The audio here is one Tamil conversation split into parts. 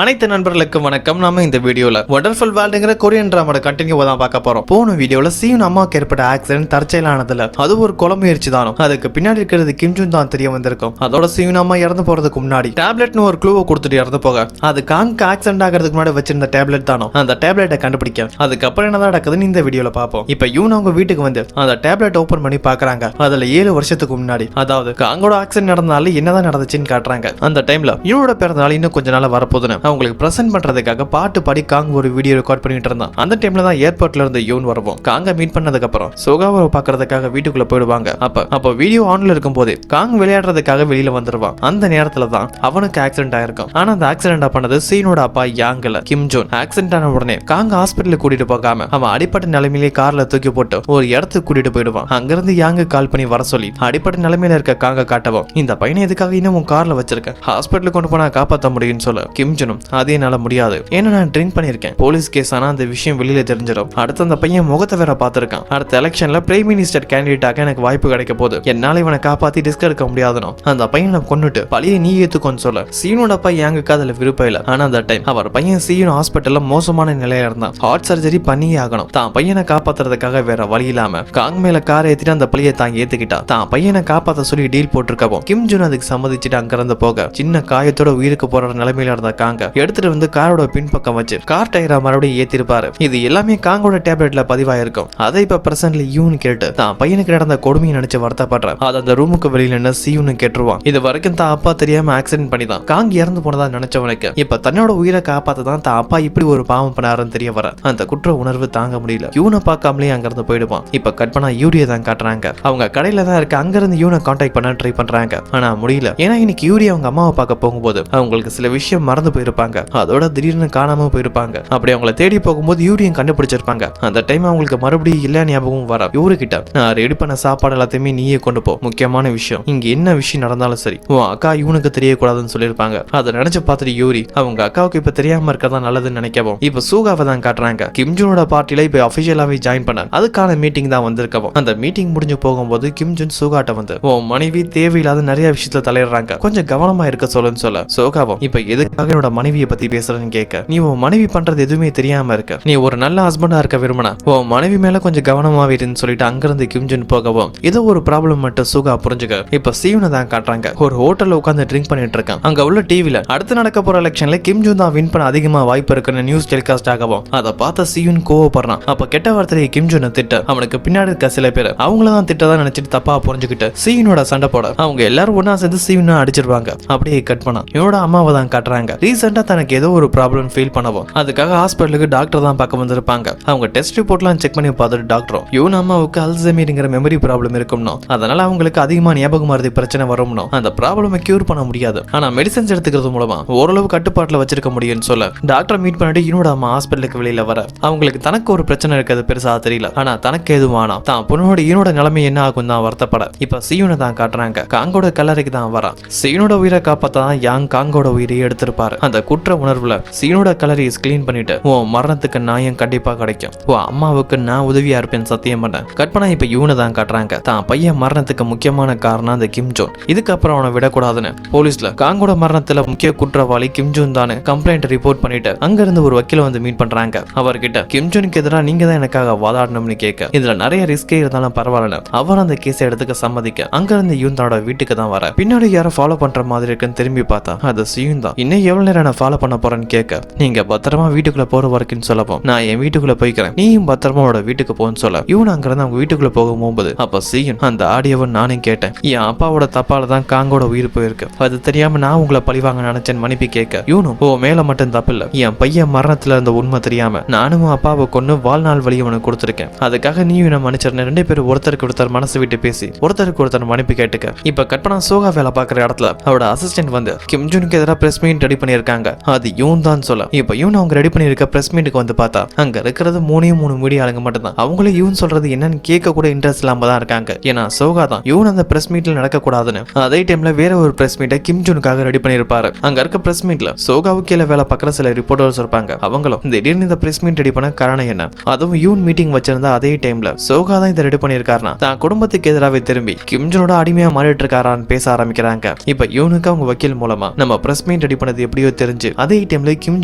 அனைத்து நண்பர்களுக்கும் வணக்கம். நாம இந்த வீடியோல வண்டர்ஃபுல் வேர்ல்டுங்கிற கொரியன் டிராமாவோட கண்டினியூவா தான் பார்க்க போறோம். போன வீடியோல சீன் அம்மாவுக்கு ஏற்பட்ட ஆக்சிடென்ட் தற்செயலானதுல அது ஒரு கொலை முயற்சி தானோ, அதுக்கு பின்னாடி இருக்கிறது கிம்ஜுன் தான் தெரிய வந்திருக்கும். அதோட சீன் அம்மா இறந்து போறதுக்கு முன்னாடி டேப்லெட்னு ஒரு க்ளூவை கொடுத்துட்டு இறந்து போக அது காங்க்கு ஆக்சிடென்ட் ஆகிறதுக்கு முன்னாடி வச்சிருந்த டேப்லெட் தானோ, அந்த டேப்லெட்டை கண்டுபிடிக்க அதுக்கப்புறம் என்னதான் நடக்குதுன்னு இந்த வீடியோல பார்ப்போம். இப்ப யூன் அவங்க வீட்டுக்கு வந்து அந்த டேப்லெட் ஓபன் பண்ணி பாக்குறாங்க. அதுல 7 வருஷத்துக்கு முன்னாடி, அதாவது காங்கோட ஆக்சிடென்ட் நடந்தாலும் என்னதான் நடந்துச்சுன்னு காட்டுறாங்க. அந்த டைம்ல யூனோட பிறந்தநாள் இன்னும் கொஞ்ச நாள் வரப்போதுன்னு அவங்களுக்கு பிரசன்ட் பண்றதுக்காக பாட்டு பாடி காங் ஒரு வீடியோ ரெக்கார்ட் பண்ணிட்டு இருந்தான். அந்த டைம்ல தான் ஏர்போர்ட்ல இருந்து யூன் வருவோம். காங்க மீட் பண்ணதுக்கு அப்புறம் சோகாவை பாக்குறதுக்காக வீட்டுக்குள்ள போயிடுவாங்க. அப்ப வீடியோ ஆன்ல இருக்கும் போது காங் விளையாடுறதுக்காக வெளியில வந்துருவான். அந்த நேரத்துல தான் அவனுக்கு ஆக்சிடென்ட் ஆயிருக்கும். ஆனா அந்த ஆக்சிடென்ட் பண்ணது சீனோட அப்பா யாங்கல கிம்ஜோன். ஆக்சிடென்ட் ஆன உடனே காங்க ஹாஸ்பிட்டலுக்கு கூட்டிட்டு போகாம அவன் அடிப்பட்ட நிலைமையிலே கார்ல தூக்கி போட்டு ஒரு இடத்துக்கு கூட்டிட்டு போயிடுவான். அங்கிருந்து யாங்க கால் பண்ணி வர சொல்லி அடிப்பட்ட நிலைமையில இருக்க காங்க காட்டவும், இந்த பையனை எதுக்காக இன்னும் கார்ல வச்சிருக்க, ஹாஸ்பிட்டலுக்கு கொண்டு போனா காப்பாற்ற முடியும்னு சொல்ல கிம்ஜனும் அதே என்னால முடியாது, ஏன்னா நான் ட்ரிங்க் பண்ணிருக்கேன், போலீஸ் கேஸ் ஆனா அந்த விஷயம் வெளியில தெரிஞ்சிடும், அடுத்து அந்த பையன் முகத்தை வேற பார்த்திருக்கான், அடுத்த எலெக்ஷன்ல பிரைம் மினிஸ்டர் கேண்டிடேட்டாக எனக்கு வாய்ப்பு கிடைக்க போது, என்னால இவனை காப்பாத்தி டிஸ்க் எடுக்க முடியாதுனோ, அந்த பையனை கொன்னுட்டு பழியை நீ ஏத்துக்கோன்னு சொல்ல சீனோட அப்பா யாங்குக்கு அதுல விருப்பம் இல்ல. ஆனா அந்த டைம் அவர் பையன் சீனோ ஹாஸ்பிட்டல்ல மோசமான நிலையில இருந்தான். ஹார்ட் சர்ஜரி பண்ணியே ஆகணும். தான் பையனை காப்பாத்துறதுக்காக வேற வழி இல்லாம காங் மேல காரை ஏத்திட்டு அந்த பழியை தான் ஏத்துக்கிட்டா. தான் பையனை காப்பாத்த சொல்லி டீல் போட்டிருக்கவும் கிம் ஜூன் அதுக்கு சம்மதிச்சுட்டு அங்கிருந்து போக சின்ன காயத்தோட உயிருக்கு போற நிலைமையில இருந்த காங்க எடுத்துட்டு வந்து காரோட பின்பக்கம் வச்சு கார் டயரை மறுபடியும் ஏத்திருப்பாரு. இது எல்லாமே காங்கோட டேப்லெட்ல பதிவாயிருக்கும். அதை இப்ப பிரசன்ட்ல யூன் கேட்டு தான் பையனுக்கு நடந்த கொடுமையை நினைச்சு வருத்தப்படுற அது அந்த ரூமுக்கு வெளியில என்ன சீனு கேட்டுருவான். இது வரைக்கும் தான் அப்பா தெரியாம ஆக்சிடென்ட் பண்ணி தான் காங் இறந்து போனதா நினைச்சவனுக்கு இப்ப தன்னோட உயிரை காப்பாத்த தான் தான் அப்பா இப்படி ஒரு பாவம் பண்ணாருன்னு தெரிய வர அந்த குற்ற உணர்வு தாங்க முடியல. யூனை பார்க்காமலே அங்கிருந்து போயிடுவான். இப்ப கட் பண்ணா யூரியை தான் காட்டுறாங்க. அவங்க கடையில தான் இருக்க. அங்கிருந்து யூனை கான்டாக்ட் பண்ண ட்ரை பண்றாங்க. ஆனா முடியல. ஏன்னா இன்னைக்கு யூரி அவங்க அம்மாவை பார்க்க போகும்போது அவங்களுக்கு சில விஷயம் மறந்து போயிருப்பாங்க. அதோட திடீர்னு காணாம போயிருப்பாங்க. அப்படி அவங்கள தேடி போகும்போது யூரியும் கண்டுபிடிச்சிருப்பாங்க. அந்த டைம் அவங்களுக்கு மறுபடியும் இல்ல ஞாபகம் வர யூரி கிட்ட நான் ரெடி பண்ண சாப்பாடு எல்லாத்தையுமே நீயே கொண்டு போ, முக்கியமான விஷயம் இங்க என்ன விஷயம் நடந்தாலும் சரி உன் அக்கா யூனுக்கு தெரியக்கூடாதுன்னு சொல்லியிருப்பாங்க. அதை நினைச்சு பார்த்துட்டு யூரி அவங்க அக்காவுக்கு இப்ப தெரியாம இருக்கதா நல்லதுன்னு நினைக்கவும் இப்ப சூகாவை தான் காட்டுறாங்க. கிம்ஜூனோட பார்ட்டில இப்ப அபிஷியலாவே ஜாயின் பண்ண அதுக்கான மீட்டிங் தான் வந்திருக்கவும் அந்த மீட்டிங் முடிஞ்சு போகும்போது கிம்ஜூன் சூகாட்ட வந்து உன் மனைவி தேவையில்லாத நிறைய விஷயத்துல தலையிடுறாங்க, கொஞ்சம் கவனமா இருக்க சொல்லுன்னு சொல்ல சோகாவும் இப்ப எதுக்காக என்னோட மனைவியை பத்தி பேசுறேன்னு கேட்க, நீ உன் மனைவி பண்றது எதுவுமே தெரியாம இருக்க, நீ ஒரு நல்ல ஹஸ்பண்டா இருக்க விரும்பினா உன் மனைவி மேல கொஞ்சம் கவனமாவே இருன்னு சொல்லிட்டு அங்கிருந்து கிம்ஜுன் போகவும் ஏதோ ஒரு ப்ராப்ளம் மட்டும் சுகா புரிஞ்சுக்க இப்ப சீவனை தான் காட்டுறாங்க. ஒரு ஹோட்டல்ல உட்காந்து ட்ரிங்க் பண்ணிட்டு இருக்கான். அங்க உள்ள டிவில அடுத்து நடக்க போற எலெக்ஷன்ல கிம்ஜுன் தான் வின் பண்ண அதிகமா வாய்ப்பு இருக்குன்னு நியூஸ் டெலிகாஸ்ட் ஆகவும் அதை பார்த்த சீவன் கோவப்படுறான். அப்ப கெட்ட வார்த்தையை கிம்ஜுனை திட்ட அவனுக்கு பின்னாடி இருக்க சில பேர் அவங்களதான் திட்டதான் நினைச்சிட்டு தப்பா புரிஞ்சுக்கிட்டு சீவனோட சண்டை போட அவங்க எல்லாரும் ஒன்னா சேர்ந்து சீவனை அடிச்சிருவாங்க. அப்படியே கட் பண்ணா இவனோட அம்மாவை தான் காட்டுறாங்க. ரீசெண்டா தனக்கு ஏதோ ஒரு ப்ராப்ளம் ஃபீல் பண்ணவும் அதுக்காக ஹாஸ்பிட்டலுக்கு டாக்டர் தான் பார்க்க வந்திருப்பாங்க. அவங்க டெஸ்ட் ரிப்போர்ட்லாம் செக் பண்ணி பார்த்துட்டு டாக்டரும் இவன் அம்மாவுக்கு அல்சைமர்ங்கிற மெமரி ப்ராப்ளம் இருக்கும்னோ, அதனால அவங்களுக்கு அதிகமா ஞாபகம் மறதி பிரச்சனை வரும்னோ, அந்த ப்ராப்ளமை கியூர் பண்ண முடியாது, ஆனா மெடிசன்ஸ் எடுத்துக்கிறது மூலமா ஓரளவு கட்டுப்பாட்டுல வச்சிருக்க முடியும்னு சொல்ல டாக்டர் மீட் பண்ணிட்டு இவனோட அம்மா ஹாஸ்பிட்டலுக்கு வெளியில வர அவங்களுக்கு தனக்கு ஒரு பிரச்சனை இருக்கிறது பெருசா தெரியல, ஆனா தனக்கு எதுவும் ஆனா தான் பொண்ணோட ஈனோட நிலைமை என்ன ஆகும் தான் வருத்தப்பட இப்ப சீவனை தான் காட்டுறாங்க. காங்கோட கல்லறைக்கு தான் வரா. சீனோட உயிரை காப்பாத்தான் யாங் காங்கோட உயிரையே எடுத்திருப்பாரு. அந்த குற்ற உணர்வுல சீனோட கலரை கிளீன் பண்ணிட்டு உன் மரணத்துக்கு நியாயம் கண்டிப்பா கிடைக்கும், உன் அம்மாவுக்கு நான் உதவியா இருப்பேன் சத்தியம் பண்ணேன். கற்பனா இப்ப யூனை தான் காட்டுறாங்க. தான் பையன் மரணத்துக்கு முக்கியமான காரணம் அந்த கிம்ஜோன். இதுக்கப்புறம் அவனை விடக்கூடாதுன்னு போலீஸ்ல காங்கோட மரணத்துல முக்கிய குற்றவாளி கிம்ஜோன் தானே கம்ப்ளைண்ட் ரிப்போர்ட் பண்ணிட்டு அங்க இருந்து ஒரு வக்கீல வந்து மீட் பண்றாங்க. அவர்கிட்ட கிம்ஜோனுக்கு எதிராக நீங்க தான் எனக்காக வாதாடணும்னு கேட்க இதுல நிறைய ரிஸ்கே இருந்தாலும் பரவாயில்ல அவர் அந்த கேஸை எடுத்துக்க சம்மதிக்க அங்க இருந்து யூன் தன்னோட வீட்டுக்கு தான் வர. பின்னாடி யாரை ஃபாலோ பண்ற மாதிரி இருக்குன்னு திரும்பி பார்த்தா அது சியூன் தான். இன்னும் எவ்வளவு நேரம் நான் ஃபாலோ பண்ண போறேன்னு கேட்க நீங்க பத்திரமா வீட்டுக்குள்ள போற வரைக்கும் சொல்லப்போம், நான் என் வீட்டுக்குள்ள போய்க்கிறேன், நீயும் பத்திரமா வீட்டுக்கு போன்னு சொல்ல இவன் அங்கிருந்து அவங்க வீட்டுக்குள்ள போகும்போது அப்ப சீன் அந்த ஆடியோவை நானும் கேட்டேன், என் அப்பாவோட தப்பால தான் காங்கோட உயிர் போயிருக்கு, அது தெரியாம நான் உங்களை பழிவாங்க நினைச்சேன் மன்னிப்பு கேட்க இவனும் ஓ மேல மட்டும் தப்பு இல்ல, என் பையன் மரணத்துல இருந்த உண்மை தெரியாம நானும் அப்பாவை கொண்டு வாழ்நாள் வழி அவனுக்கு கொடுத்துருக்கேன், அதுக்காக நீ என்ன மன்னிச்சிருந்த. 2 பேரும் ஒருத்தருக்கு ஒருத்தர் மனசு விட்டு பேசி ஒருத்தருக்கு ஒருத்தர் மன்னிப்பு கேட்டுக்க இப்ப கற்பனா சோகா வேலை பாக்குற இடத்துல அவரோட அசிஸ்டன்ட் வந்து கிம்ஜுனுக்கு எதிராக பிரஸ் மீட் ரெடி பண்ணிருக்காங்க. அது யூன் தான் சொல்ல இப்ப யூன் அவங்க ரெடி பண்ணிருக்க பிரஸ் மீட்டுக்கு வந்து பார்த்தா அங்க இருக்கிறது 3 மீடியா ஆளுங்க மட்டும் தான். அவங்களும் யூன் சொல்றது என்னன்னு கேட்க கூட இன்ட்ரெஸ்ட் இல்லாம தான் இருக்காங்க. ஏன்னா சோகா தான் யூன் அந்த பிரஸ் மீட்ல நடக்க கூடாதுன்னு அதே டைம்ல வேற ஒரு பிரஸ் மீட்டை கிம்ஜுனுக்காக ரெடி பண்ணிருப்பாரு. அங்க இருக்க பிரஸ் மீட்ல சோகாவுக்கு கீழே வேலை பார்க்குற சில ரிப்போர்ட்டர்ஸ் இருப்பாங்க. அவங்களும் திடீர்னு இந்த பிரஸ் மீட் ரெடி பண்ண காரணம் என்ன, அதுவும் யூன் மீட்டிங் வச்சிருந்தா அதே டைம்ல சோகா தான் இதை ரெடி பண்ணிருக்காருனா தான் குடும்பத்துக்கு எதிராக திரும்பி கிம்ஜுனோட அடிமையா மாறிட்டு இருக்காரான்னு பேச ஆரம்பிக்கிறாங்க. இப்ப யூனுக்கு அவங்க வக்கீல் மூலமா நம்ம பிரஸ் மீட் ரெடி பண்ணது எப்படியோ தெரிஞ்சு அதே டைம்ல கிம்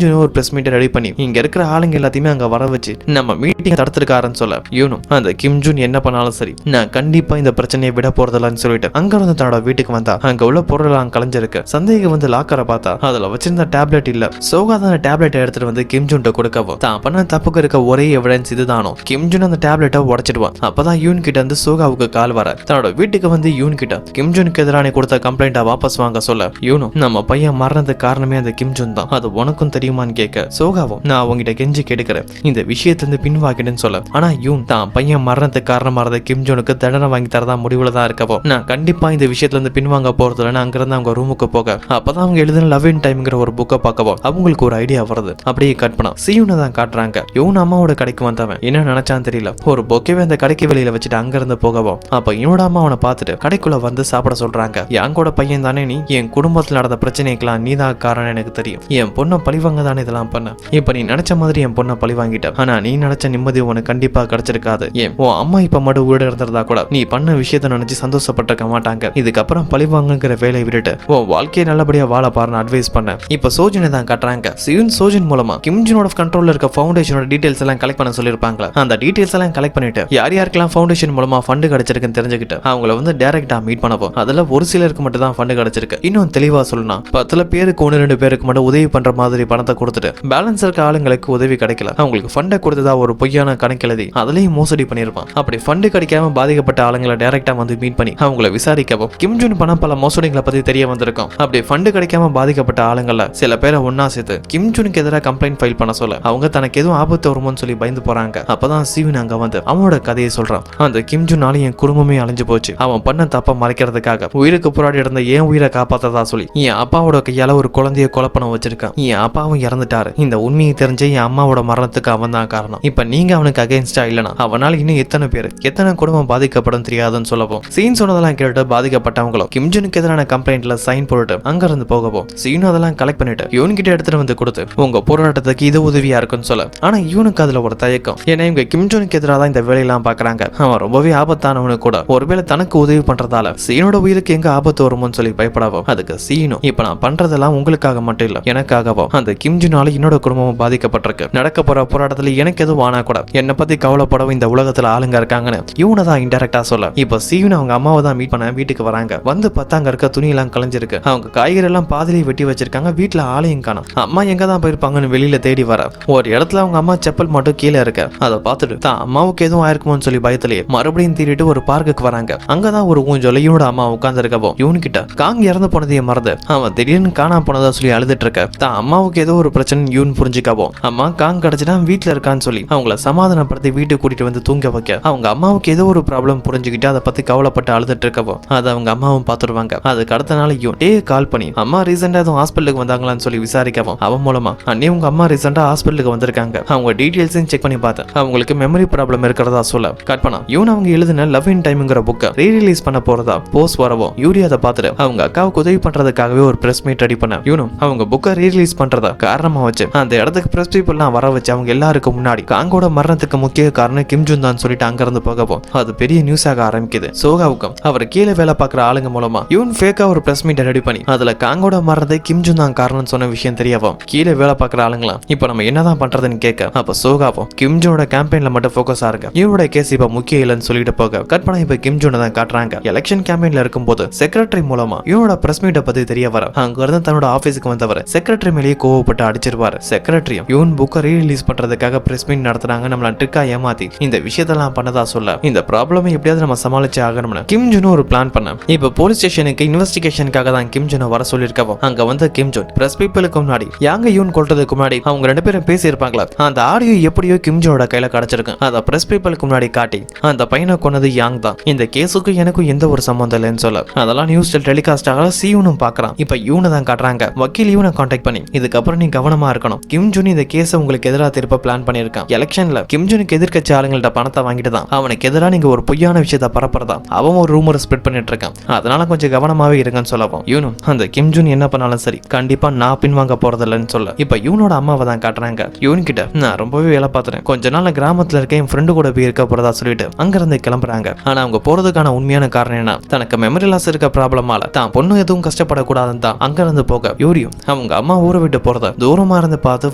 ஜூன் ஒரு பிரஸ் மீட்டை ரெடி பண்ணி இங்க இருக்கிற ஆளுங்க எல்லாத்தையுமே அங்க வர வச்சு நம்ம மீட்டிங் தடுத்திருக்காருன்னு சொல்ல யூனும் அந்த கிம் ஜூன் என்ன பண்ணாலும் சரி நான் கண்டிப்பா இந்த பிரச்சனையை விட போறதில்லன்னு சொல்லிட்டு அங்க இருந்து தன்னோட வீட்டுக்கு வந்தா அங்க உள்ள பொருள் கலைஞ்சிருக்கு. சந்தேகம் வந்து லாக்கரை பார்த்தா அதுல வச்சிருந்த டேப்லெட் இல்ல. சோகா அந்த டேப்லெட் எடுத்துட்டு வந்து கிம் ஜூன் கொடுக்கவும் தான் பண்ண தப்புக்கு இருக்க ஒரே எவிடன்ஸ் இதுதானோ கிம் ஜூன் அந்த டேப்லெட்டை உடைச்சிடுவான். அப்பதான் யூன் கிட்ட இருந்து சோகாவுக்கு கால் வர தன்னோட வீட்டுக்கு வந்து யூன் கிட்ட கிம் ஜூனுக்கு எதிரான கொடுத்த கம்ப்ளைண்ட்டை வாபஸ் வாங்க சொல்ல யூனும் நம்ம பையன் மரணத்துக்கு காரணமே அந்த கிம் ஜூன் தான், அது உனக்கும் தெரியுமான்னு கேட்க சோகாவும் நான் உங்ககிட்ட கெஞ்சி கேட்கிறேன் இந்த விஷயத்துல இருந்து பின்வாக்கிடுன்னு சொல்ல ஆனா யூன் தான் பையன் மரணத்துக்கு காரணமா இருந்த கிம் ஜூனுக்கு தண்டனை வாங்கி தரதா முடிவுல தான் இருக்கவோ நான் கண்டிப்பா இந்த விஷயத்துல இருந்து பின்வாங்க போறதுல அங்கிருந்து அவங்க ரூமுக்கு போக அப்பதான் அவங்க எழுதின லவ் இன் டைம்ங்கிற ஒரு புக்கை பார்க்கவோ அவங்களுக்கு ஒரு ஐடியா வருது. அப்படியே கட் பண்ணா சியூனை தான் காட்டுறாங்க. யூன் அம்மாவோட கடைக்கு வந்தவன் என்ன நினைச்சான்னு தெரியல ஒரு பொக்கேவே அந்த கடைக்கு வெளியில வச்சுட்டு அங்க இருந்து போகவும் அப்ப என்னோட அம்மா அவனை பார்த்துட்டு கடைக்குள்ள வந்து சாப்பிட சொல்றாங்க. என் கூட பையன் தானே நீ, என் குடும்பத்துல நடந்த பிரச்சனைக்கெல்லாம் நீ தான் காரணம் எனக்கு தெரியும், என் பொண்ணை பழிவாங்க தானே இதெல்லாம் பண்ண, இப்ப நீ நினைச்ச மாதிரி என் பொண்ணை பழி வாங்கிட்ட, ஆனா நீ நினைச்ச நிம்மதி உனக்கு கண்டிப்பா கிடைச்சிருக்காது, ஏன் உன் அம்மா இப்ப மட்டும் வீடு இருந்திருந்தா கூட நீ பண்ண விஷயத்த நினைச்சு சந்தோஷப்பட்டிருக்க மாட்டாங்க, இதுக்கப்புறம் பழிவாங்குங்கிற வேலையை விட்டுட்டு உன் வாழ்க்கையை நல்லபடியா வாழ பாருன்னு அட்வைஸ் பண்ண. இப்ப சோஜனை தான் காட்டுறாங்க. சியூன் சோஜன் மூலமா கிம் ஜூனோட கண்ட்ரோல்ல இருக்க ஃபவுண்டேஷனோட டீடைல்ஸ் எல்லாம் கலெக்ட் பண்ண சொல்லிருப்பாங்களா, அந்த டீடைல்ஸ் எல்லாம் கலெக்ட் பண்ணிட்டு யார் யாருக்கெல்லாம் ஃபவுண்டேஷன் மூலமா ஃபண்ட் கிடைச்சிருக்குன்னு தெரிஞ்சுக்கிட்டு அவங்கள வந்து டைரக்டா மீட் பண்ணப்போம். அதுல ஒரு சிலருக்கு மட்டும் தான் ஃபண்ட் கிடைச்சிருக்கு. இன்னும் தெளிவா சொல்லணும் 10 பேருக்கு 1-2 பேருக்கு மட்டும் உதவி பண்ற மாதிரி பணத்தை கொடுத்துட்டு பேலன்ஸ் இருக்க ஆளுங்களுக்கு உதவி கிடைக்கல, அவங்களுக்கு ஃபண்டை கொடுத்ததா ஒரு பொய்யான கணக்கு எழுதி அதுலயும் மோசடி பண்ணிருப்பான். அப்படி ஃபண்ட் கிடைக்காம பாதிக்கப்பட்ட ஆளுங்களை டைரக்டா வந்து மீட் பண்ணி அவங்கள விசாரிக்கவும் கிம் ஜூன் பண்ண பல மோசடிகளை பத்தி தெரிய வந்திருக்கும். அப்படி ஃபண்ட் கிடைக்காம பாதிக்கப்பட்ட ஆளுங்கள சில பேரை ஒன்னா சேர்த்து கிம் ஜூனுக்கு எதிராக கம்ப்ளைண்ட் ஃபைல் பண்ண சொல்ல அவங்க தனக்கு எதுவும் ஆபத்து வருமோன்னு சொல்லி பயந்து போறாங்க. அப்பதான் சியூன் அங்க வந்து அவனோட கதையை சொல்றான். அந்த கிம் ஜூனால என் குடும்பமே அழிஞ்சு போச்சு, அவன் பண்ண தப்ப மறைக்கிறதுக்காக உயிருக்கு போராடி இருந்த என் உயிரை காப்பாத்ததா சொல்லி என் அப்பாவோட கையால ஒரு குழந்தைய கொலை பண்ண வச்சிருக்கான், என் அப்பாவும் இறந்துட்டாரு, இந்த உண்மையை தெரிஞ்ச என் அம்மாவோட மரணத்துக்கு அவன் தான் காரணம், இப்ப நீங்க அவனுக்கு அகைன்ஸ்டா இல்லனா அவனால இன்னும் எத்தனை பேர் எத்தனை குடும்பம் பாதிக்கப்படும் தெரியாதுன்னு சொல்லவும் சீன் சொன்னதெல்லாம் கேட்டு பாதிக்கப்பட்டவங்களும் கிம் ஜூனுக்கு எதிரான கம்ப்ளைண்ட்ல சைன் போட்டு அங்க இருந்து போகவும் சீன் அதெல்லாம் கலெக்ட் பண்ணிட்டு இவன் கிட்ட எடுத்துட்டு வந்து கொடுத்து உங்க போராட்டத்துக்கு இது உதவியா இருக்குன்னு சொல்ல. ஆனா இவனுக்கு அதுல ஒரு தயக்கம், ஏன்னா இவங்க கிம் ஜூனுக்கு எதிராக தான் இந்த வேலையெல்லாம் பாக்குறாங்க, அவன் ரொம்பவே ஆபத்தானவனு கூட, ஒருவேளை தனக்கு உதவி பண்றதால சீனோட உயிருக்கு எங்க ஆபத்து வருமோன்னு சொல்லி பயப்படாவும் அதுக்கு சீனும் இப்ப நான் பண்றதெல்லாம் உங்களுக்காக மட்டும் இல்ல எனக்காகவும் அந்த கிம் ஜூனால என்னோட குடும்பமும் பாதிக்கப்பட்டிருக்கு, நடக்க போற போராட்டத்துல எனக்கு எதுவும் ஆனா கூட என்னை பத்தி கவலைப்படவும் இந்த உலகத்துல ஆளுங்க இருக்காங்கன்னு இவனை தான் இன்டெரக்டா சொல்ல. இப்ப சீன் அவங்க அம்மாவை தான் மீட் பண்ண வீட்டுக்கு வராங்க. வந்து பார்த்தா அங்க இருக்க துணி எல்லாம் கலைஞ்சிருக்கு, அவங்க காய்கறி எல்லாம் பாதிலே வெட்டி வச்சிருக்காங்க, வீட்டுல ஆளையும் காணோம், அம்மா எங்க தான் போயிருப்பாங்கன்னு வெளியில தேடி வர ஒரு இடத்துல அவங்க அம்மா செப்பல் மட்டும் கீழே இருக்க, அதை பார்த்துட்டு தான் அம்மாவுக்கு எதுவும் ஆயிருக்குமோன்னு சொல்லி பயத்திலேயே மறுபடியும் தேடிட்டு ஒரு பார்க்குக்கு வராங்க. அங்கதான் ஒரு ஊஞ்சல இவனோட அம்மா உட்கார்ந்து இருக்கவும் இவனுக்கிட்ட காங் இறந்து போனதையே மறந்து அவன் திடீர்னு காணாம போனதா சொல்லி அழுதுட்டு இருக்க. தான் அம்மாவுக்கு ஏதோ ஒரு பிரச்சனை இவன் புரிஞ்சுக்கவும் அம்மா காங் கிடைச்சிட்டா வீட்டுல இருக்கான்னு சொல்லி அவங்கள சமாதானப்படுத்தி வீட்டுக்கு கூட்டிட்டு வந்து தூங்க வைக்க அவங்க அம்மாவுக்கு ஏதோ ஒரு ப்ராப்ளம் புரிஞ்சுக்கிட்டு அதை பத்தி கவலைப்பட்டு அழுதுட்டு இருக்கவும் அதை அவங்க அம்மாவும் பாத்துருவாங்க. அதுக்கு அடுத்த நாள் இவன் கால் பண்ணி அம்மா ரீசெண்டா எதுவும் ஹாஸ்பிட்டலுக்கு வந்தாங்களான்னு சொல்லி விசாரிக்கவும் அவன் மூலமா அன்னே உங்க அம்மா ரீசெண்டா ஹாஸ்பிட்டலுக்கு வந்திருக்காங்க, அவங்க டீடைல்ஸையும் செக் பண்ணி பார்த்தேன், அவங்களுக்கு மெமரி ப்ராப்ளம் இருக்கிறதா சொல்ல. கட் பண்ணா இவன் அவங்க எழுதின லவ் இன் டைம்ங்கிற புக்கை ரீரிலீஸ் பண்ண போறதா போஸ்ட் வரவும் யூரி அதை பார்த்துட்டு அவங்க அக்காவுக்கு உதவி பண்றதுக்காகவே ஒரு பிரஸ் மீட் ரெடி பண்ண இவனும் அவங்க புக்கை ரீரிலீஸ் பண்றதா காரணமா வச்சு அந்த இடத்துக்கு பிரஸ் பீப்புள்லாம் வர வச்சு அவங்க எல்லாருக்கும் முன்னாடி காங்கோட மரணத்துக்கு முக்கிய காரணம் கிம் ஜூன் தான் சொல்லிட்டு அங்கிருந்து போகவும் அது பெரிய நியூஸ் ஆக ஆரம்பிக்குது. சோகாவுக்கும் அவர் கீழே வேலை பார்க்குற ஆளுங்க மூலமா இவன் ஃபேக்கா ஒரு பிரஸ் மீட் ரெடி பண்ணி அதுல காங்கோட மரணத்தை கிம் ஜூன் தான் காரணம் சொன்ன விஷயம் தெரியவும் கீழே வேலை பார்க்குற ஆளுங்களாம் இப்ப நம்ம என்னதான் பண்றதுன்னு கேட்க அப்ப சோகாவும் கிம் ஜூனோட கேம்பெயின்ல மட்டும் ஃபோக்கஸ் ஆருங்க, இவனோட கேஸ் இப்ப முக்கியம் இல்லைன்னு சொல்லிட்டு போக கட் பண்ண இப்ப கிம் ஜூனை தான் காட்டுறாங்க. எலெக்ஷன் கேம்பெயின்ல இருக்கும்போது செக்ரட்டரி மூலமா இவனோட பிரஸ் மீட்டை பத்தி தெரிய வர அங்க இருந்து தன்னோட ஆபீஸுக்கு வந்தவர் செக்ரட்டரி மேலேயே கோவப்பட்டு அடிச்சிருவாரு. செக்ரட்டரியும் இவன் புக்கை ரீரிலீஸ் பண்றதுக்காக பிரஸ் மீட் நடத்துறாங்க, நம்மள ட்ரிக்கா ஏமாத்தி இந்த விஷயத்தெல்லாம் பண்ணதா சொல்ல இந்த ப்ராப்ளமை எப்படியாவது நம்ம சமாளிச்சு ஆகணும்னு கிம் ஜூன் ஒரு பிளான் பண்ண. இப்ப போலீஸ் ஸ்டேஷனுக்கு இன்வெஸ்டிகேஷனுக்காக தான் கிம் ஜூனை வர சொல்லியிருக்கவும் அங்க வந்து கிம் ஜூன் பிரஸ் பீப்புளுக்கு முன்னாடி யாங்க இவன் கொல்றதுக்கு முன்னாடி அவங்க 2 பேரும் பேசி இருப்பாங்களா அந்த ஆடியோ எப்படியோ கிம் ஜூனோட கையில கிடைச்சிருக்கு, அதை பிரஸ் பீப்புளுக்கு முன்னாடி காட்டி அந்த பையனை கொன்னது யாங் தான், இந்த கேஸுக்கு எனக்கும் எந்த ஒரு சம்பந்தம் இல்லைன்னு சொல்ல அதெல்லாம் நியூஸ்ல டெலிகாஸ்ட் ஆக சியூனும் பாக்குறான். இப்ப இவனை தான் காட்டுறாங்க. வக்கீல் இவனை கான்டாக்ட் பண்ணி இதுக்கப்புறம் நீ கவனமா இருக்கணும், கிம் ஜூன் இந்த கேஸை உங்களுக்கு எதிராக திருப்ப பிளான் பண்ணிருக்கான், எலெக்ஷன்ல கிம் ஜூனுக்கு எதிர்க்கட்சி ஆளுங்கள்ட்ட பணத்தை வாங்கிட்டு தான் அவனுக்கு எதிராக நீங்க ஒரு பொய்யான விஷயத்த பரப்புறதா அவன் ஒரு ரூமரை ஸ்ப்ரெட் பண்ணிட்டு இருக்கான், அதனால கொஞ்சம் கவனமாவே இருங்கன்னு சொல்லவும் இவனும் அந்த கிம் ஜூன் என்ன பண்ணாலும் சரி கண்டிப்பா நான் பின்வாங்க போறதில்லைன்னு சொல்ல. இப்ப இவனோட அம்மாவை தான் காட்டுறாங்க. இவன் கிட்ட நான் ரொம்பவே வேலை பார்த்துறேன், கொஞ்ச நாள் கிராமத்துல இருக்க என் ஃப்ரெண்டு கூட போய் இருக்க போறதா சொல்லிட்டு அங்க இருந்து கிளம்புறாங்க. ஆனா அவங்க போறதுக்கான உண்மையான காரணம் என்ன, தனக்கு மெமரி லாஸ் இருக்க ப்ராப்ளமால தான் பொண்ணு எதுவும் கஷ்டப்படக்கூடாதுன்னு தான் அங்க இருந்து போக யூரியும் அவங்க அம்மா ஊரை விட்டு போறத தூரமா இருந்து பார்த்து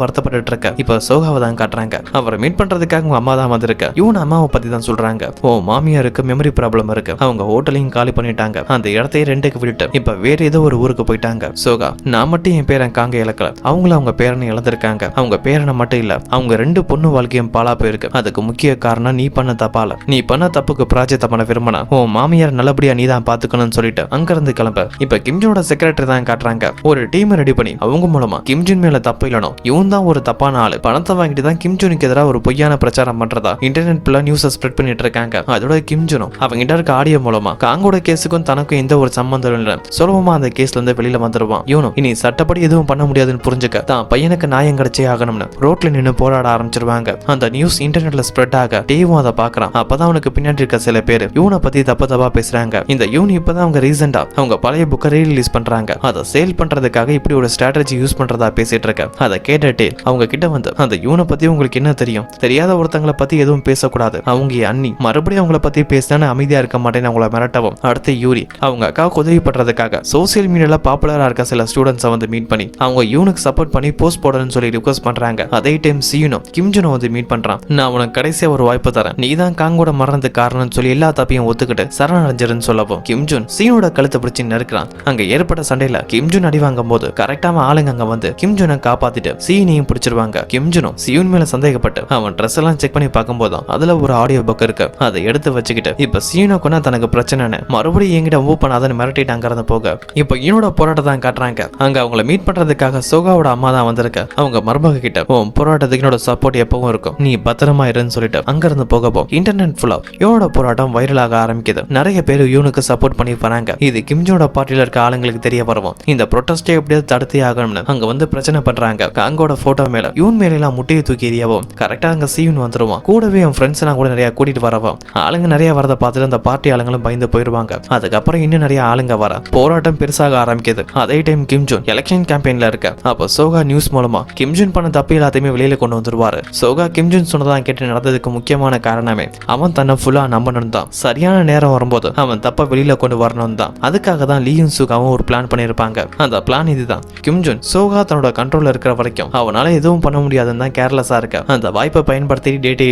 வருத்தப்பட்டு இருக்க. இப்ப சோகாவை தான் காட்டுறாங்க. அவரை மீட் பண்றதுக்காக அவங்க அம்மா தான் வந்திருக்க. இவன் அம்மாவை பத்தி தான் சொல்றாங்க. ஓ மாமியாருக்கு மெமரி ப்ராப்ளம் இருக்கு. அவங்க ஹோட்டலையும் காலி பண்ணிட்டாங்க. அந்த இடத்தையே ரெண்டுக்கு விட்டுட்டு இப்ப வேற ஏதோ ஒரு ஊருக்கு போயிட்டாங்க. சோகா நான் மட்டும் என் பேரன் காங்க இழக்கல. அவங்க பேரனை இழந்திருக்காங்க. அவங்க பேரனை மட்டும் இல்ல, அவங்க 2 பொண்ணு வாழ்க்கையும் பாலா போயிருக்கு. அதுக்கு முக்கிய காரணம் நீ பண்ண தப்பால. நீ பண்ண தப்புக்கு பிராஜெக்ட் பண்ண விரும்பினா உன் மாமியார் நல்லபடியா நீ தான் பாத்துக்கணும்னு சொல்லிட்டு அங்க இருந்து கிளம்ப. இப்ப கிம்ஜுனோட செக்ரட்டரி தான் காட்டுறாங்க. ஒரு டீம் ரெடி பண்ணி அவங்க மூலமா கிம்ஜுன் மேல தப்பு இல்லணும், இவன் தான் ஒரு தப்பான ஆளு, பணத்தை வாங்கிட்டு தான் கிம்ஜுனுக்கு எதிராக ஒரு பொய்யான பிரச்சாரம் பண்றதா இன்டர்நெட்ல நியூஸை ஸ்ப்ரெட் பண்ணிட்டு இருக்காங்க. அதோட கிம்ஜுனும் அவங்க இருக்க ஆடியோ மூலமா காங்கோட கேஸுக்கும் தனக்கும் எந்த ஒரு சம்பந்தம் இல்லை, சுலபமா அந்த கேஸ்ல இருந்து வெளியில வந்துருவான். இவனும் இனி சட்டப்படி எதுவும் பண்ண முடியாதுன்னு புரிஞ்சுக்க தான் பையனுக்கு நியாயம் கிடைச்சே ஆகணும்னு ரோட்ல நின்று போராட ஆரம்பிச்சிருவாங்க. அந்த நியூஸ் இன்டர்நெட்ல ஸ்ப்ரெட் ஆக டேவும் அதை பாக்குறான். அப்பதான் அவனுக்கு பின்னாடி இருக்க சில பேர் இவனை பத்தி தப்பா பேசுறாங்க. இந்த இவன் இப்பதான் அவங்க ரீசெண்டா அவங்க பழைய புக்கை ரீரிலீஸ் பண்றாங்க. அதை சேல் பண்றதுக்காக இப்படி ஒரு ஸ்ட்ராட்டஜி யூஸ் பண்றதா பேசிட்டு இருக்க. அதை கேட்டுட்டு அவங்க கிட்ட வந்து அந்த இவனை பத்தி உங்களுக்கு என்ன தெரியும், தெரியாத ஒருத்தங்களை பத்தி எதுவும் பேசக்கூடாது, அவங்க அண்ணி மறுபடியும் அவங்கள பத்தி பேசினா அமைதியா இருக்க மாட்டேன்னு அவங்கள மிரட்டவும். அடுத்து யூரி அவங்க அக்காவுக்கு உதவி பண்றதுக்காக சோசியல் மீடியால பாப்புலரா இருக்க சில ஸ்டூடெண்ட்ஸை வந்து மீட் பண்ணி அவங்க இவனுக்கு சப்போர்ட் பண்ணி போஸ்ட் போடணும்னு சொல்லி ரிக்வெஸ்ட் பண்றாங்க. அதே டைம் சியூனும் கிம்ஜுனும் வந்து மீட் பண்றான். நான் உனக்கு கடைசியா ஒரு வாய்ப்பு தரேன், நீ தான் காங்கோட மரணத்துக்கு காரணம்னு சொல்லி எல்லா தப்பையும் ஒத்துக்கிட்டு சரணடைஞ்சிருன்னு சொல்லவும் கிம்ஜுன் சீனோட கழுத்தை பிடிச்சி நெருக்கிறான். அங்க ஏற்பட்ட சண்டையில கிம்ஜுன் அடி வாங்கும் போது கரெக்டான ஆளுங்க அங்க வந்து கிம்ஜுனை காப்பாத்திட்டு சீனையும் பிடிச்சிருவாங்க. கிம்ஜுனும் சியூன் மேல சந்தேகப்பட்டு அவன் ட்ரெஸ் எல்லாம் செக் பண்ணி பார்க்கும் போதும் அதுல ஒரு ஆடியோ புக் இருக்கு. அதை எடுத்து வச்சுக்கிட்டு இப்ப சீனை கொண்டா தனக்கு பிரச்சனைன்னு மறுபடியும் என்கிட்ட மூவ் பண்ணாதன்னு மிரட்டிட்டு அங்கிருந்து போக இப்ப இவனோட போராட்டம் தான் காட்டுறாங்க. அங்க அவங்கள மீட் பண்றதுக்காக சோகாவோட அம்மா தான் வந்திருக்க. அவங்க மருமக கிட்ட உன் போராட்டத்துக்கு என்னோட சப்போர்ட் எப்பவும் இருக்கும், நீ பத்திரமா இருன்னு சொல்லிட்டு அங்கிருந்து போகப்போ இன்டர்நெட் ஃபுல்லா இவனோட போராட்டம் வைரலாக ஆரம்பிக்குது. நிறைய பேர் இவனுக்கு சப்போர்ட் பண்ணி வராங்க. இது கிம்ஜோட பார்ட்டியில இருக்க ஆளுங்களுக்கு தெரிய வரவும் இந்த ப்ரொட்டஸ்டே எப்படியாவது தடுத்தே ஆகணும்னு அங்க வந்து பிரச்சனை பண்றாங்க. காங்கோட போட்டோ மேல இவன் மேல எல்லாம் முட்டையை தூக்கி எறியவும் கரெக்டா அங்க சீன் வந்துருவான். கூடவே என் ஃப்ரெண்ட்ஸ் எல்லாம் கூட நிறைய கூட்டிட்டு வரவும் ஆளுங்க நிறைய வரதை பார்த்துட்டு அந்த பார்ட்டி ஆளுங்களும் பயந்து போயிருவாங்க. அதுக்கப்புறம் இன்னும் நிறைய ஆளுங்க வர போராட்டம் பெருசாக ஆரம்பிக்குது. அதே டைம் கிம்ஜுன் எலெக்ஷன் கேம்பெயின்ல இருக்க. அப்போ சோகா நியூஸ் மூலமா கிம்ஜுன் பண்ண தப்பு எல்லாத்தையுமே வெளியில கொண்டு வந்துருவாரு. சோகா கிம்ஜுன் சொன்னதான் கேட்டு நடந்ததுக்கு முக்கியமான காரணமே அவன் தன்னை ஃபுல்லா நம்பணும் தான். சரியான நேரம் வரும்போது அவன் தப்ப வெளியில கொண்டு வரணும் தான். அதுக்காக தான் லீயும் சோகாவும் ஒரு பிளான் பண்ணிருப்பாங்க. அந்த பிளான் இதுதான். கிம்ஜுன் சோகா தன்னோட கண்ட்ரோல்ல இருக்கிற வரைக்கும் அவனால எதுவும் பண்ண முடியாதுன்னு தான் கேர்லெஸ்ஸா இருக்க. அந்த வாய்ப்பை பயன்படுத்தி டேட்டா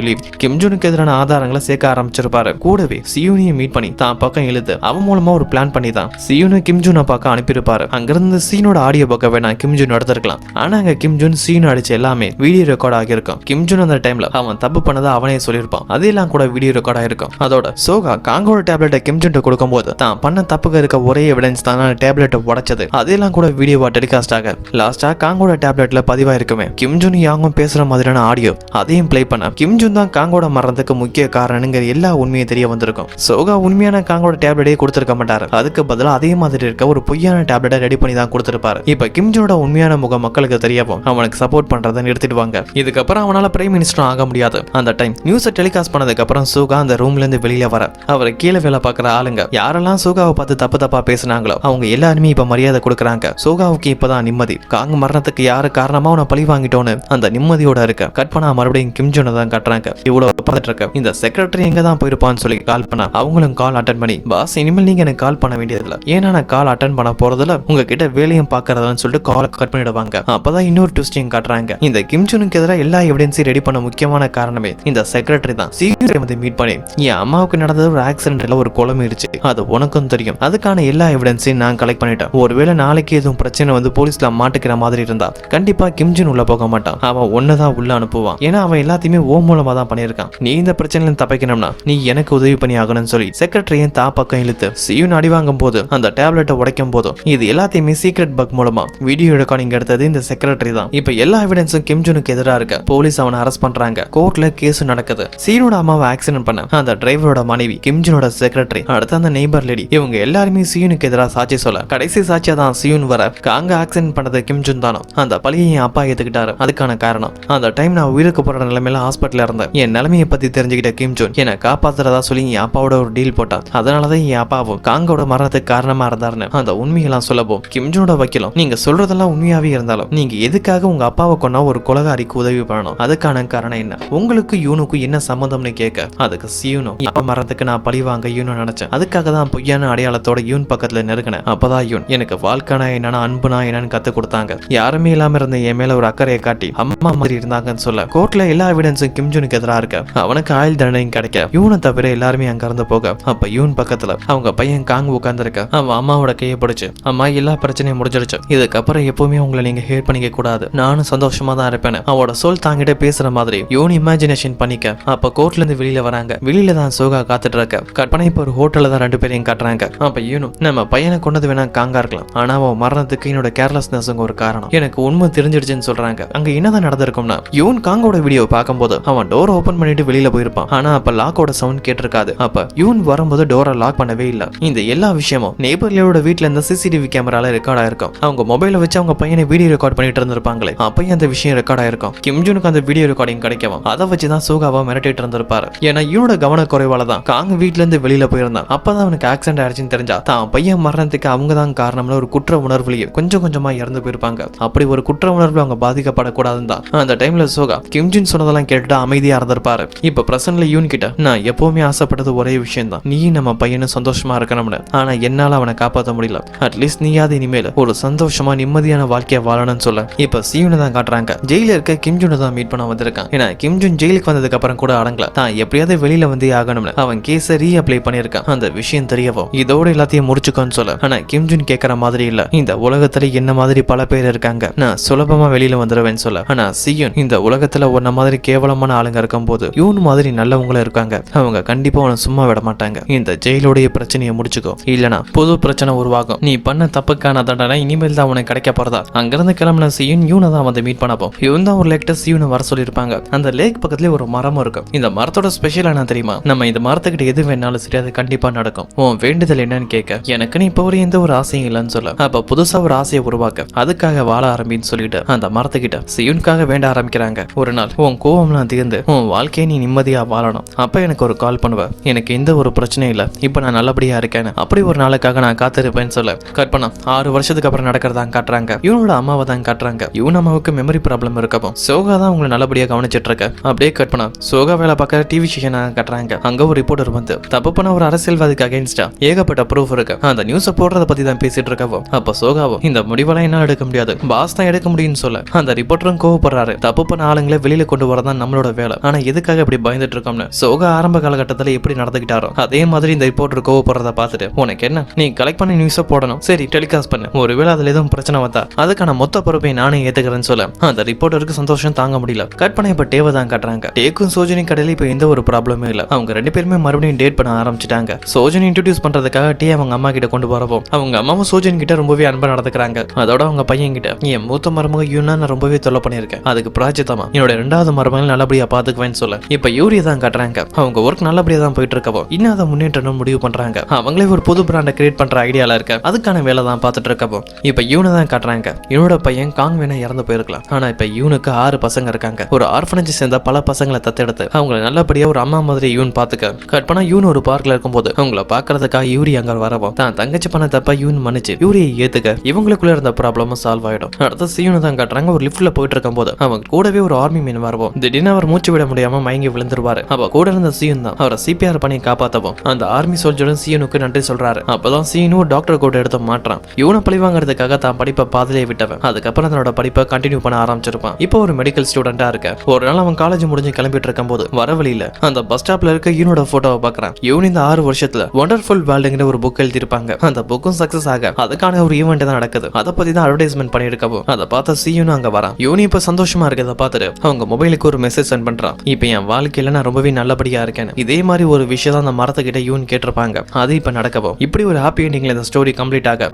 கிம்ஜுனுக்கு எதிரான ஆதாரங்களை சேர்க்க ஆரம்பிச்சிருப்பாரு. கூடவே சியூனையும் மீட் பண்ணி தான் பக்கம் இழுத்து அவன் மூலமா ஒரு பிளான் பண்ணி தான் சியூனை கிம்ஜுனை பார்க்க அனுப்பியிருப்பாரு. அங்கிருந்து சீனோட ஆடியோ பக்க வேணா கிம்ஜுன் எடுத்திருக்கலாம். ஆனா அங்க கிம்ஜுன் சீனு அடிச்சு எல்லாமே வீடியோ ரெக்கார்ட் ஆகியிருக்கும். கிம்ஜுன் அந்த டைம்ல அவன் தப்பு பண்ணதை அவனே சொல்லியிருப்பான். அதெல்லாம் கூட வீடியோ ரெக்கார்ட் ஆயிருக்கும். அதோட சோகா காங்கோட டேப்லெட்டை கிம்ஜுன் கொடுக்கும் போது தான் பண்ண தப்புக்கு இருக்க ஒரே எவிடன்ஸ் தான் டேப்லெட்டை உடைச்சது. அதெல்லாம் கூட வீடியோவா டெலிகாஸ்ட் ஆக லாஸ்டா காங்கோட டேப்லெட்ல பதிவாயிருக்குமே கிம்ஜுன் யாங்கும் பேசுற மாதிரியான ஆடியோ அதையும் பிளே பண்ண கிம்ஜுன் தான் காங்கோட மரணத்துக்கு முக்கிய காரணங்கிற எல்லா உண்மையும் தெரிய வந்திருக்கும். சோகா உண்மையான காங்கோட டேப்லெட்டே கொடுத்திருக்க மாட்டாரு. அதுக்கு பதிலா அதே மாதிரி இருக்க ஒரு பொய்யான டேப்லெட்டை ரெடி பண்ணி தான் கொடுத்திருப்பாரு. இப்ப கிம்ஜுனோட உண்மையான முகம் மக்களுக்கு தெரியவும் அவனுக்கு சப்போர்ட் பண்றதை நிறுத்திடுவாங்க. இதுக்கப்புறம் அவனால பிரைம் மினிஸ்டர் ஆக முடியாது. அந்த டைம் நியூஸை டெலிகாஸ்ட் பண்ணதுக்கு அப்புறம் சோகா அந்த ரூம்ல இருந்து வெளியில வர அவரை கீழே வேலை பார்க்குற ஆளுங்க யாரெல்லாம் சோகாவை பார்த்து தப்பா பேசினாங்களோ அவங்க எல்லாருமே இப்ப மரியாதை கொடுக்குறாங்க. சோகாவுக்கு இப்பதான் நிம்மதி. காங்க மரணத்துக்கு யாரு காரணமா அவனை பழி வாங்கிட்டோன்னு அந்த நிம்மதியோட இருக்க. கட் பண்ணா மறுபடியும் கிம்ஜுனை தான் கட்டுறாங்க. இவ்வளவு பார்த்துட்டு இருக்க இந்த செக்ரட்டரி எங்க தான் போயிருப்பான்னு சொல்லி கால் பண்ணா அவங்களும் கால் அட்டன் பண்ணி பாஸ் இனிமேல் நீங்க எனக்கு கால் பண்ண வேண்டியதில்லை, ஏன்னா நான் கால் அட்டன் பண்ண போறதுல உங்ககிட்ட வேலையும் பாக்குறதுன்னு சொல்லிட்டு கால் கட் பண்ணிடுவாங்க. அப்பதான் இன்னொரு ட்விஸ்டையும் காட்டுறாங்க. இந்த கிம்ஜுனுக்கு எதிராக எல்லா எவிடன்ஸையும் ரெடி பண்ண முக்கியமான காரணமே இந்த செக்ரட்டரி தான். சீக்கிரம் வந்து மீட் பண்ணி என் அம்மாவுக்கு நடந்தது ஒரு ஆக்சிடென்ட்ல ஒரு குழம்பிடுச்சு, அது உனக்கும் தெரியும், அதுக்கான எல்லா எவிடன்ஸையும் நான் கலெக்ட் பண்ணிட்டேன். ஒருவேளை நாளைக்கு எதுவும் பிரச்சனை வந்து போலீஸ்ல மாட்டுக்கிற மாதிரி இருந்தா கண்டிப்பா கிம்ஜுன் உள்ள போக மாட்டான். அவன் ஒன்னதான் உள்ள அனுப்புவான். ஏன்னா அவன் எல்லாத்தையுமே ஓ மூலமா தான் பண்ணியிருக்கான். நீ இந்த பிரச்சனையில தப்பிக்கணும்னா நீ எனக்கு உதவி பண்ணி ஆகணும்னு சொல்லி செக்ரட்டரியும் தா பக்கம் இழுத்து சியூன் அடி வாங்கும் போது அந்த டேப்லெட்டை உடைக்கும் போதும் இது எல்லாத்தையுமே சீக்ரெட் பக் மூலமா வீடியோ ரெக்கார்டிங் எடுத்தது இந்த செக்ரட்டரி தான். இப்ப எல்லா எவிடன்ஸும் கிம்ஜுனுக்கு எதிராக இருக்க. போலீஸ் அவனை அரெஸ்ட் பண்றாங்க. கோர்ட்ல கேஸ் நடக்குது. சீனோட அம்மாவை ஆக்சிடென்ட் பண்ண அந்த டிரைவரோட மனைவி கிம்ஜுனோட செக்ரட்டரி அடுத்து அந்த நெய்பர் லேடி இவங்க எல்லாருமே சியூனுக்கு எதிராக சாட்சி சொல்ல கடைசி சாட்சியா தான் சியூன் வர காங்க ஆக்சிடென்ட் பண்ணது கிம்ஜுன் தானோ அந்த பழியை என் அப்பா ஏத்துக்கிட்டாரு. அதுக்கான காரணம் அந்த டைம் நான் உயிருக்கு போற நிலைமையில ஹாஸ்பிட்டல்ல இருந்தேன். என் நிலைமையை பத்தி தெரிஞ்சுக்கிட்ட கிம்ஜுன் என்னை காப்பாத்துறதா சொல்லி என் அப்பாவோட ஒரு டீல் போட்டான். அதனாலதான் என் அப்பாவும் காங்கோட மரணத்துக்கு காரணமா இருந்தாருன்னு அந்த உண்மையெல்லாம் சொல்லப்போம். கிம்ஜுனோட வக்கீலும் நீங்க சொல்றதெல்லாம் உண்மையாவே இருந்தாலும் நீங்க எதுக்காக உங்க அப்பாவை கொண்டா ஒரு கொலகாரிக்கு உதவி பண்ணணும், அதுக்கான காரணம் என்ன, உங்களுக்கு யூனுக்கு என்ன சம்மந்தம்னு கேட்க அதுக்கு சியூனும் அப்பா மரணத்துக்கு நான் பழி வாங்க யூனு நினைச்சேன், அதுக்காக தான் பொய்யான அடையாளத்தோட யூன் பக்கத்துல நெருங்கினேன். அப்பதான் யூன் எனக்கு வாழ்க்கைனா என்னன்னா அன்புனா என்னன்னு கத்து கொடுத்தாங்க. யாருமே இல்லாம இருந்த என் மேல ஒரு அக்கறையை காட்டி அம்மா மாதிரி இருந்தாங்கன்னு சொல்ல கோர்ட்ல எல்லா எவிடன்ஸும் கிம்ஜுனுக்கு எதிராக இருக்க அவனுக்கு ஆயுள் தண்டனையும் கிடைக்க யூனை தவிர எல்லாருமே அங்க இருந்து போக அப்ப யூன் பக்கத்துல அவங்க பையன் காங் உட்கார்ந்துருக்க அவன் அம்மாவோட கையை பிடிச்சு அம்மா எல்லா பிரச்சனையும் முடிஞ்சிருச்சு, இதுக்கப்புறம் எப்பவுமே உங்களை நீங்க ஹேட் பண்ணிக்க கூடாது, நானும் சந்தோஷமா தான் இருப்பேன் அவனோட சொல் தாங்கிட்ட பேசுற மாதிரி யூன் இமேஜினேஷன் பண்ணிக்க அப்ப கோர்ட்ல இருந்து வெளியில வராங்க. வெளியில தான் சோகா காத்துட்டு இருக்க. கற்பனை இப்ப ஒரு ஹோட்டல்ல தான் 2 பேரையும் காட்டுறாங்க. அப்ப யூனும் நம்ம பையனை கொண்டது வேணா காங்கா இருக்கலாம், ஆனா அவன் மரணத்துக்கு என்னோட கேர்லெஸ்னஸ் ஒரு காரணம், எனக்கு உண்மை தெரிஞ்சிடுச்சுன்னு சொல்றாங்க. அங்க என்னதான் நடந்திருக்கும்னா யூன் காங்கோட வீடியோ பார்க்கும்போது அவன் டோர் ஓபன் பண்ணிட்டு வெளியில போயிருப்பான். ஆனா அப்ப லாக்கோட சவுண்ட் கேட்டிருக்காது. அப்ப யூன் வரும்போது டோரை லாக் பண்ணவே இல்ல. இந்த எல்லா விஷயமும் நெய்பர்லோட வீட்ல இருந்த சிசிடிவி கேமரால ரெக்கார்ட் ஆயிருக்கும். அவங்க மொபைல வச்சு அவங்க பையனை வீடியோ ரெக்கார்ட் பண்ணிட்டு இருந்திருப்பாங்களே, அப்பயும் அந்த விஷயம் ரெக்கார்ட் ஆயிருக்கும். கிம்ஜுனுக்கு அந்த வீடியோ ரெக்கார்டிங் கிடைக்கும். அதை வச்சுதான் சோகாவா மிரட்டிட்டு இருந்திருப்பாரு. ஏன்னா இவனோட கவனக்குறைவால தான் காங் வீட்ல இருந்து வெளியில போயிருந்தான். அப்பதான் அவனுக்கு ஆக்சிடென்ட் ஆயிடுச்சுன்னு தெரிஞ்சா தான் பையன் மரணத்துக்கு அவங்க தான் காரணம்னு ஒரு குற்ற உணர்வுலயே கொஞ்சம் கொஞ்சமா இறந்து போயிருப்பாங்க. அப்படி ஒரு குற்ற உணர்வு அவங்க பாதிக்கப்படக்கூடாதுன்னு தான் அந்த டைம்ல சோகா கிம்ஜுன் சொன்னதெல்லாம் கேட்டுட்டு அமைதியா இருந்திருப்பாரு. இப்ப பிரசன்ட்ல யூன் கிட்ட நான் எப்பவுமே ஆசைப்பட்டது ஒரே விஷயம் தான், நீ நம்ம பையனும் சந்தோஷமா இருக்கணும்னு. ஆனா என்னால அவனை காப்பாற்ற முடியல, அட்லீஸ்ட் நீயாவது இனிமேல் ஒரு சந்தோஷமா நிம்மதியான வாழ்க்கையை வாழணும்னு சொல்ல இப்ப சியூனை தான் காட்டுறாங்க. ஜெயில இருக்க கிம்ஜுனை தான் மீட் பண்ண வந்திருக்கான். ஏன்னா கிம்ஜுன் ஜெயிலுக்கு வந்ததுக்கு அப்புறம் கூட அடங்கல, தான் எப்படியாவது வெளியில வந்து ஆகணும்னு அவன் கேஸை ரீஅப்ளை பண்ணிருக்கான். அந்த விஷயம் தெரியவும் இதோட எல்லாத்தையும் முடிச்சுக்கோன்னு சொல்ல ஆனா கிம்ஜுன் கேட்கற மாதிரி இல்ல, இந்த உலகத்துல என்ன மாதிரி பல பேர் இருக்காங்க, நான் சுலபமா வெளியில வந்துடுவேன்னு சொல்ல ஆனா சியூன் இந்த உலகத்துல ஒன்ன மாதிரி கேவலமான ஆளுங்க இருக்கும் போது யூன் மாதிரி நல்லவங்களும் இருக்காங்க, அவங்க கண்டிப்பா உன சும்மா விட மாட்டாங்க, இந்த ஜெயிலுடைய பிரச்சனையை முடிச்சுக்கோ, இல்லனா புது பிரச்சனை உருவாகும், நீ பண்ண தப்புக்கான தண்டனை இனிமேல் தான் உனக்கு கிடைக்க போறதா. அங்கிருந்து கிளம்பின சியூன் யூனை தான் வந்து மீட் பண்ணப்போ இவன் தான் ஒரு லேக்ட சியூனை வர சொல்லியிருப்பாங்க. அந்த லேக் பக்கத்துல ஒரு மரம் இருக்கும். இந்த மரத்தோட ஸ்பெஷல் என்ன தெரியுமா, நம்ம இந்த மரத்துக்கிட்ட எது வேணாலும் சரி அது கண்டிப்பா நடக்கும், உன் வேண்டுதல் என்னன்னு கேட்க எனக்கு நீ இப்போ ஒரு எந்த ஒரு ஆசையும் இல்லைன்னு சொல்ல அப்ப புதுசா ஒரு ஆசையை உருவாக்க அதுக்காக வாழ ஆரம்பின்னு சொல்லிட்டு அந்த மரத்துக்கிட்ட சியூனுக்காக வேண்ட ஆரம்பிக்கிறாங்க. ஒரு நாள் உன் கோவம்லாம் தீர்ந்து உன் வாழ்க்கையை நீ நிம்மதியா வாழணும், அப்ப எனக்கு ஒரு கால் பண்ணுவ, எனக்கு எந்த ஒரு பிரச்சனையும் இல்ல, இப்ப நான் நல்லபடியா இருக்கேன், அப்படி ஒரு நாளுக்காக நான் காத்திருப்பேன்னு சொல்ல கற்பனா 6 வருஷத்துக்கு அப்புறம் நடக்கிறதா காட்டுறாங்க. இவனோட அம்மாவை தான் காட்டுறாங்க. இவன் அம்மாவுக்கு மெமரி ப்ராப்ளம் இருக்கப்போ சோகா தான் உங்களை நல்லபடியா கவனிச்சிட்டு இருக்க. அப்படியே கற்பனா சோகா வேலை பார்க்கற டிவி ஸ்டேஷன் காட்டுறாங்க. அங்க ஒரு ரிப்போர்ட்டர் வந்து தப்பு பண்ண ஒரு அரசியல்வாதிக்கு அகைன்ஸ்டா ஏகப்பட்ட ப்ரூஃப் இருக்கு, அந்த நியூஸை போடுறத பத்தி தான் பேசிட்டு இருக்கவோ அப்ப சோகாவோ இந்த முடிவெல்லாம் என்ன எடுக்க முடியாது, பாஸ் தான் எடுக்க முடியும்னு சொல்ல அந்த ரிப்போர்ட்டரும் கோவப்படுறாரு. தப்பு பண்ண ஆளுங்களை வெளியில கொண்டு வரதான் நம்மளோட வேலை, ஆனா எதுக்காக இப்படி பயந்துட்டு இருக்கோம்னு. சோகா ஆரம்ப காலகட்டத்தில் எப்படி நடந்துகிட்டாரோ அதே மாதிரி இந்த ரிப்போர்ட்டர் கோவப்படுறத பார்த்துட்டு உனக்கு என்ன, நீ கலெக்ட் பண்ணி நியூஸை போடணும், சரி டெலிகாஸ்ட் பண்ணு, ஒருவேளை அதுல எதுவும் பிரச்சனை வந்தா அதுக்கான மொத்த பொறுப்பை நானே ஏத்துக்கிறேன்னு சொல்ல அந்த ரிப்போர்ட்டருக்கு சந்தோஷம் தாங்க முடியல. கட் பண்ண இப்ப டேவை தான் காட்டுறாங்க. டேக்கும் சோஜனி கடையில இப்ப எந்த ஒரு ப்ராப்ளமே இல்ல, அவங்க 2 பேருமே மறுபடியும் டேட் பண்ண ஆரம்பிச்சிட்டாங்க. சோஜனி இன்ட்ரோடியூஸ் பண்றதுக்காக டே அவங்க அம்மா கிட்ட கொண்டு வரவும் அவங்க அம்மாவும் சோஜனி கிட்ட ரொம்பவே அன்பா நடந்துக்கிறாங்க. அதோட அவங்க பையன் கிட்ட என் மூத்த மருமக யூனா நான் ரொம்பவே தொல்லை பண்ணிருக்கேன், அதுக்கு பிராஜித்தமா என்னோட 2வது மருமகள் நல்லபடியா பாத்துக்குவேன்னு சொல்ல இப்ப யூரியா தான் காட்டுறாங்க. அவங்க ஒர்க் நல்லபடியா தான் போயிட்டு இருக்கவோ இன்னும் அதை முன்னேற்றம் முடிவு பண்றாங்க. அவங்களே ஒரு புது பிராண்டை கிரியேட் பண்ற ஐடியால இருக்க, அதுக்கான வேலை தான் பார்த்துட்டு இருக்கவோ இப்ப யூனை தான் காட்டுறாங்க. இவனோட பையன் காங் வேணா இறந்து போயிருக்கலாம், ஆனா இப்ப யூனுக்கு 6 பசங்க இருக்காங்க. ஒரு ஆர்ஃபனேஜ் சேர்ந்த பல பசங்களை தத்தெடுத்து அவங்களை நல்லபடியா ஒரு அம்மா மாதிரி யூன் பாத்துக்க. கட் பண்ணா யூன் ஒரு பார்க்ல இருக்கும்போது அவங்கள பாக்குறதுக்காக யூரி அங்க வரவும் தான் தங்கச்சி பண்ண தப்பா யூன் மன்னிச்சு யூரியை ஏத்துக்க இவங்களுக்குள்ள இருந்த ப்ராப்ளமும் சால்வ் ஆயிடும். அடுத்த சீனை தான் காட்டுறாங்க. ஒரு லிஃப்ட்ல போயிட்டு இருக்கும் போது அவங்க கூடவே ஒரு ஆர்மி மேன் வரவும் திடீர்னு அவர் மூச்சு விட முடியாம மயங்கி விழுந்துருவாரு. அப்ப கூட இருந்த சீன் தான் அவரை சிபிஆர் பண்ணி காப்பாத்தவும் அந்த ஆர்மி சோல்ஜரும் சீனுக்கு நன்றி சொல்றாரு. அப்பதான் சீனு ஒரு டாக்டர் கோட் எடுத்து மாற்றான். இவனை பழி வாங்குறதுக்காக தான் படிப்பை பாதிலே விட்டவன் அதுக்கப்புறம் தன்னோட படிப்பை கண்டினியூ பண்ண ஆரம்பிச்சிருப்பான். இப்போ ஒரு மெடிக்கல் ஸ்டூடெண்டா இருக்க. ஒரு நாள் அவன் காலேஜ் முடிஞ்சு கிளம்பிட்டு இருக்கும் போது வர வழியில அந்த பஸ் ஸ்டாப்ல இருக்க யூனோட போட்டோவை பாக்குறான். இவன் இந்த 6 வருஷத்துல வண்டர்ஃபுல் வேர்ல்டுங்கிற ஒரு புக் எழுதிருப்பாங்க. அந்த புக்கும் சக்சஸ் ஆக அதுக்கான ஒரு ஈவெண்ட் தான் நடக்குது. அதை பத்தி தான் அட்வர்டைஸ்மெண்ட் பண்ணிருக்கவோ அதை பார்த்த சீனும் அங்க வரான். யூனி இப்ப சந்தோஷமா இருக்கதை பார்த்துட்டு அவங்க மொபைலுக்கு ஒரு மெசேஜ் சென்ட் பண்றான். இப்ப என் வாழ்க்கையில நான் ரொம்பவே நல்லபடியா இருக்கேன். இதே மாதிரி ஒரு விஷயம் தான் அந்த மரத்துக்கிட்ட யூன் கேட்டிருப்பாங்க. அது இப்ப நடக்கவும் இப்படி ஒரு ஹாப்பி எண்டிங்ல இந்த ஸ்டோரி கம்ப்ளீட் ஆக